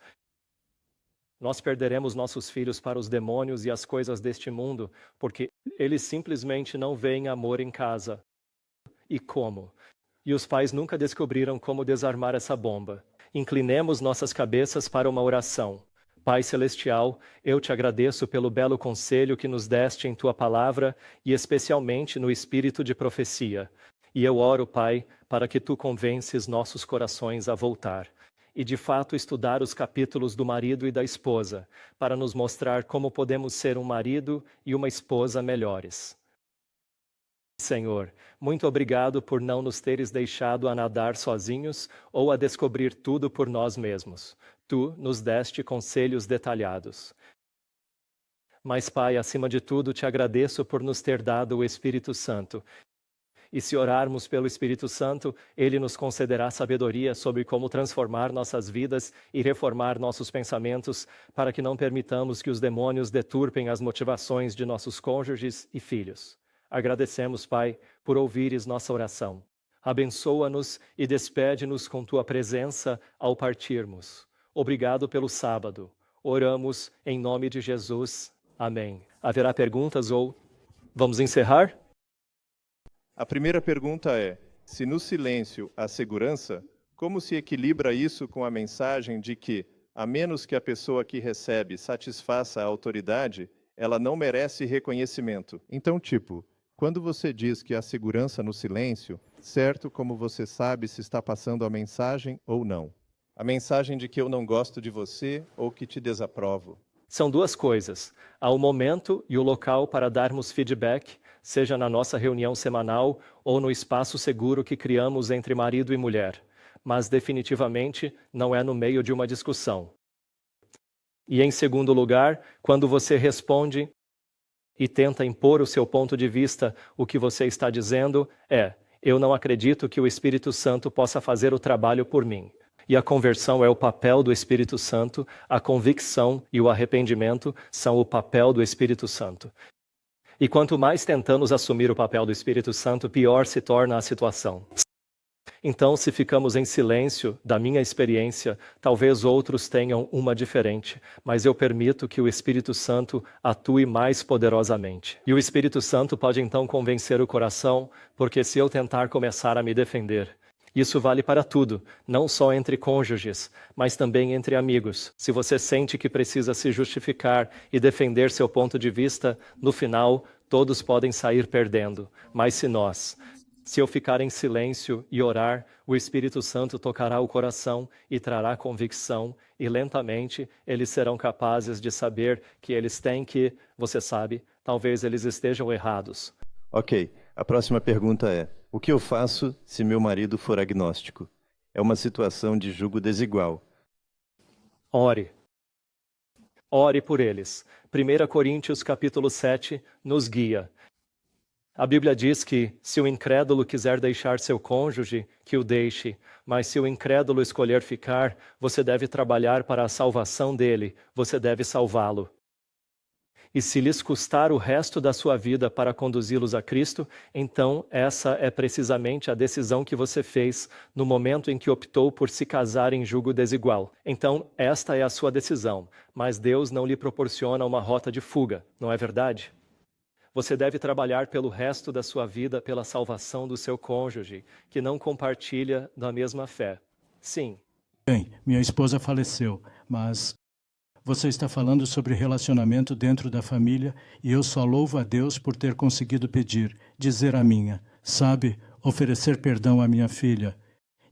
S1: Nós perderemos nossos filhos para os demônios e as coisas deste mundo, porque eles simplesmente não veem amor em casa. E como? E os pais nunca descobriram como desarmar essa bomba. Inclinemos nossas cabeças para uma oração. Pai Celestial, eu te agradeço pelo belo conselho que nos deste em tua palavra e especialmente no espírito de profecia. E eu oro, Pai, para que tu convences nossos corações a voltar. E de fato estudar os capítulos do marido e da esposa, para nos mostrar como podemos ser um marido e uma esposa melhores. Senhor, muito obrigado por não nos teres deixado a nadar sozinhos ou a descobrir tudo por nós mesmos. Tu nos deste conselhos detalhados. Mas, Pai, acima de tudo, te agradeço por nos ter dado o Espírito Santo. E se orarmos pelo Espírito Santo, ele nos concederá sabedoria sobre como transformar nossas vidas e reformar nossos pensamentos para que não permitamos que os demônios deturpem as motivações de nossos cônjuges e filhos. Agradecemos, Pai, por ouvires nossa oração. Abençoa-nos e despede-nos com tua presença ao partirmos. Obrigado pelo sábado. Oramos em nome de Jesus. Amém. Haverá perguntas ou vamos encerrar?
S2: A primeira pergunta é: se no silêncio há segurança, como se equilibra isso com a mensagem de que, a menos que a pessoa que recebe satisfaça a autoridade, ela não merece reconhecimento? Então, quando você diz que há segurança no silêncio, certo como você sabe se está passando a mensagem ou não? A mensagem de que eu não gosto de você ou que te desaprovo?
S1: São duas coisas. Há o momento e o local para darmos feedback, seja na nossa reunião semanal ou no espaço seguro que criamos entre marido e mulher. Mas definitivamente não é no meio de uma discussão. E em segundo lugar, quando você responde e tenta impor o seu ponto de vista, o que você está dizendo é: eu não acredito que o Espírito Santo possa fazer o trabalho por mim. E a conversão é o papel do Espírito Santo, a convicção e o arrependimento são o papel do Espírito Santo. E quanto mais tentamos assumir o papel do Espírito Santo, pior se torna a situação. Então, se ficamos em silêncio, da minha experiência, talvez outros tenham uma diferente, mas eu permito que o Espírito Santo atue mais poderosamente. E o Espírito Santo pode então convencer o coração, porque se eu tentar começar a me defender, isso vale para tudo, não só entre cônjuges, mas também entre amigos. Se você sente que precisa se justificar e defender seu ponto de vista, no final, todos podem sair perdendo, mas se eu ficar em silêncio e orar, o Espírito Santo tocará o coração e trará convicção, e lentamente eles serão capazes de saber que eles têm que, você sabe, talvez eles estejam errados.
S2: Ok, a próxima pergunta é: o que eu faço se meu marido for agnóstico? É uma situação de julgo desigual.
S1: Ore. Ore por eles. 1 Coríntios capítulo 7 nos guia. A Bíblia diz que, se o incrédulo quiser deixar seu cônjuge, que o deixe, mas se o incrédulo escolher ficar, você deve trabalhar para a salvação dele, você deve salvá-lo. E se lhes custar o resto da sua vida para conduzi-los a Cristo, então essa é precisamente a decisão que você fez no momento em que optou por se casar em julgo desigual. Então, esta é a sua decisão, mas Deus não lhe proporciona uma rota de fuga, não é verdade? Você deve trabalhar pelo resto da sua vida pela salvação do seu cônjuge, que não compartilha da mesma fé. Sim.
S3: Bem, minha esposa faleceu, mas você está falando sobre relacionamento dentro da família e eu só louvo a Deus por ter conseguido dizer a minha, sabe, oferecer perdão à minha filha.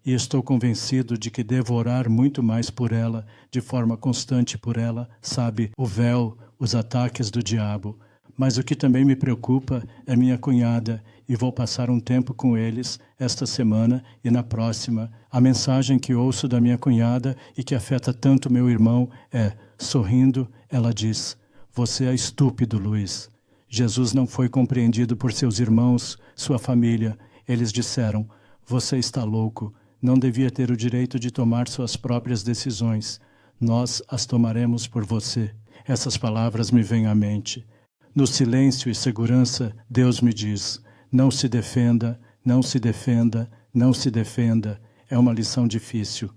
S3: E estou convencido de que devo orar muito mais por ela, de forma constante por ela, sabe, o véu, os ataques do diabo. Mas o que também me preocupa é minha cunhada, e vou passar um tempo com eles esta semana e na próxima. A mensagem que ouço da minha cunhada e que afeta tanto meu irmão é, sorrindo, ela diz: "Você é estúpido, Luiz. Jesus não foi compreendido por seus irmãos, sua família. Eles disseram: você está louco, não devia ter o direito de tomar suas próprias decisões. Nós as tomaremos por você." Essas palavras me vêm à mente. No silêncio e segurança, Deus me diz: não se defenda, não se defenda, não se defenda. É uma lição difícil.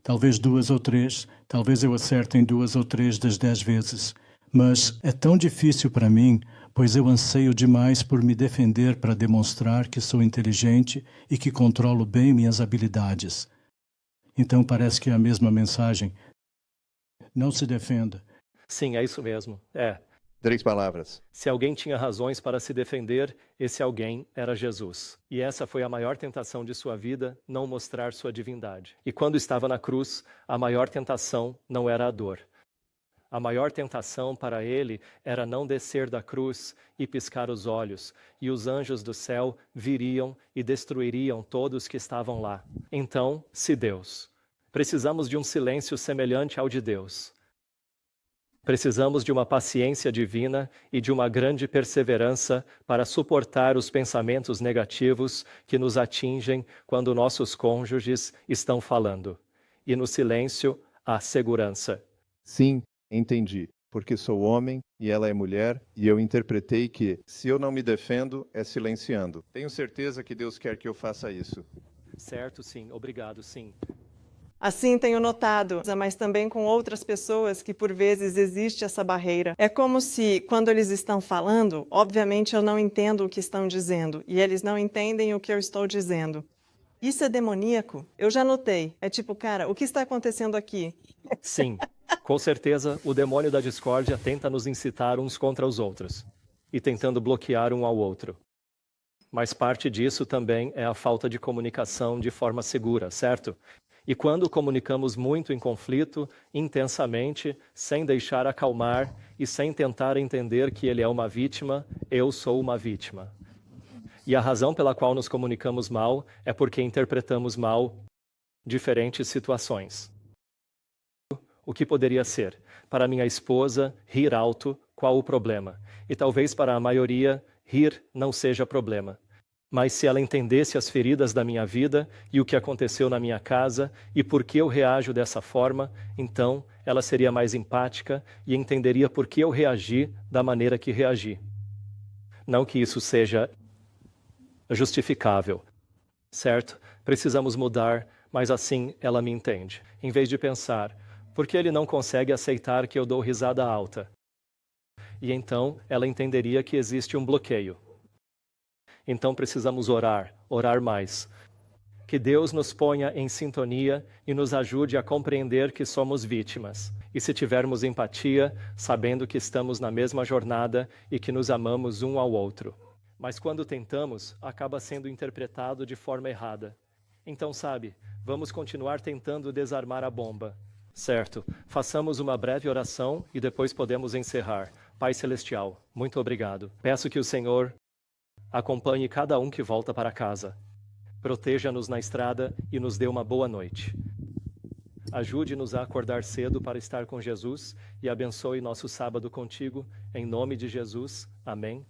S3: Talvez 2 ou 3, talvez eu acerte em 2 ou 3 das 10 vezes. Mas é tão difícil para mim, pois eu anseio demais por me defender para demonstrar que sou inteligente e que controlo bem minhas habilidades. Então parece que é a mesma mensagem. Não se defenda.
S1: Sim, é isso mesmo.
S2: 3 palavras.
S1: Se alguém tinha razões para se defender, esse alguém era Jesus. E essa foi a maior tentação de sua vida, não mostrar sua divindade. E quando estava na cruz, a maior tentação não era a dor. A maior tentação para ele era não descer da cruz e piscar os olhos, e os anjos do céu viriam e destruiriam todos que estavam lá. Então, se Deus. Precisamos de um silêncio semelhante ao de Deus. Precisamos de uma paciência divina e de uma grande perseverança para suportar os pensamentos negativos que nos atingem quando nossos cônjuges estão falando. E no silêncio, há segurança.
S2: Sim, entendi. Porque sou homem e ela é mulher, e eu interpretei que, se eu não me defendo, é silenciando. Tenho certeza que Deus quer que eu faça isso.
S1: Certo, sim. Obrigado, sim.
S4: Assim tenho notado, mas também com outras pessoas que por vezes existe essa barreira. É como se, quando eles estão falando, obviamente eu não entendo o que estão dizendo, e eles não entendem o que eu estou dizendo. Isso é demoníaco? Eu já notei. É tipo, cara, o que está acontecendo aqui?
S1: Sim, com certeza o demônio da discórdia tenta nos incitar uns contra os outros, e tentando bloquear um ao outro. Mas parte disso também é a falta de comunicação de forma segura, certo? E quando comunicamos muito em conflito, intensamente, sem deixar acalmar e sem tentar entender que ele é uma vítima, eu sou uma vítima. E a razão pela qual nos comunicamos mal é porque interpretamos mal diferentes situações. O que poderia ser? Para minha esposa, rir alto, qual o problema? E talvez para a maioria, rir não seja problema. Mas se ela entendesse as feridas da minha vida e o que aconteceu na minha casa e por que eu reajo dessa forma, então ela seria mais empática e entenderia por que eu reagi da maneira que reagi. Não que isso seja justificável, certo? Precisamos mudar, mas assim ela me entende. Em vez de pensar, por que ele não consegue aceitar que eu dou risada alta? E então ela entenderia que existe um bloqueio. Então precisamos orar mais. Que Deus nos ponha em sintonia e nos ajude a compreender que somos vítimas. E se tivermos empatia, sabendo que estamos na mesma jornada e que nos amamos um ao outro. Mas quando tentamos, acaba sendo interpretado de forma errada. Então, sabe, vamos continuar tentando desarmar a bomba. Certo, façamos uma breve oração e depois podemos encerrar. Pai Celestial, muito obrigado. Peço que o Senhor acompanhe cada um que volta para casa. Proteja-nos na estrada e nos dê uma boa noite. Ajude-nos a acordar cedo para estar com Jesus e abençoe nosso sábado contigo. Em nome de Jesus. Amém